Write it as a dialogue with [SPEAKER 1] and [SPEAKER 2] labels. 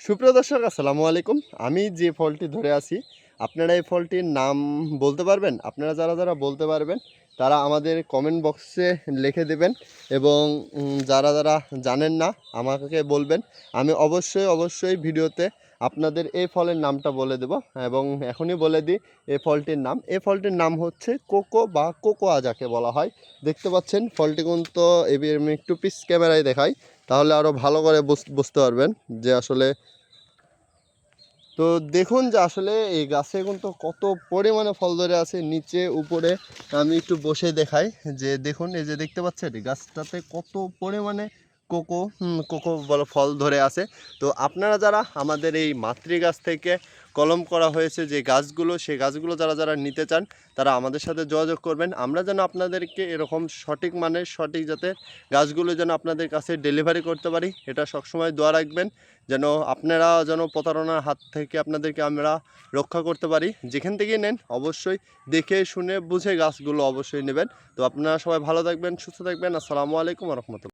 [SPEAKER 1] সুপ্রিয় দর্শক আসসালামু আলাইকুম। আমি যে ফলটি ধরে আছি, আপনারা এই ফলটির নাম বলতে পারবেন? আপনারা যারা বলতে পারবেন তারা আমাদের কমেন্ট বক্সে লিখে দেবেন এবং যারা জানেন না আমাকে বলবেন। আমি অবশ্যই ভিডিওতে আপনাদের এই ফলের নামটা বলে দেব এবং এখনই বলে দিই এই ফলটির নাম। এই ফলটির নাম হচ্ছে কোকো বা কোকোয়া যাকে বলা হয়। দেখতে পাচ্ছেন ফলটি কিন্তু আমি একটু পিস ক্যামেরায় দেখাই, তাহলে আরও ভালো করে বুঝতে পারবেন যে আসলে। তো দেখুন যে আসলে এই গাছে কিন্তু কত পরিমাণে ফল ধরে আছে নিচে উপরে। আমি একটু বসে দেখাই যে দেখুন, এই যে দেখতে পাচ্ছেন গাছটাতে কত পরিমাণে কোকো বলে ফল ধরে আছে। তো আপনারা যারা আমাদের এই মাতৃ গাছ থেকে কলম করা হয়েছে যে গাছগুলো, সেই গাছগুলো যারা নিতে চান তারা আমাদের সাথে যোগাযোগ করবেন। আমরা যেন আপনাদেরকে এরকম সঠিক মানের সঠিক জাতের গাছগুলো যেন আপনাদের কাছে ডেলিভারি করতে পারি, এটা সবসময় দোয়া রাখবেন যেন আপনারা যেন প্রতারণার হাত থেকে আপনাদেরকে আমরা রক্ষা করতে পারি। যেখান থেকেই নেন অবশ্যই দেখে শুনে বুঝে গাছগুলো অবশ্যই নেবেন। তো আপনারা সবাই ভালো থাকবেন, সুস্থ থাকবেন। আসসালামু আলাইকুম ওয়া রাহমাতুল্লাহ।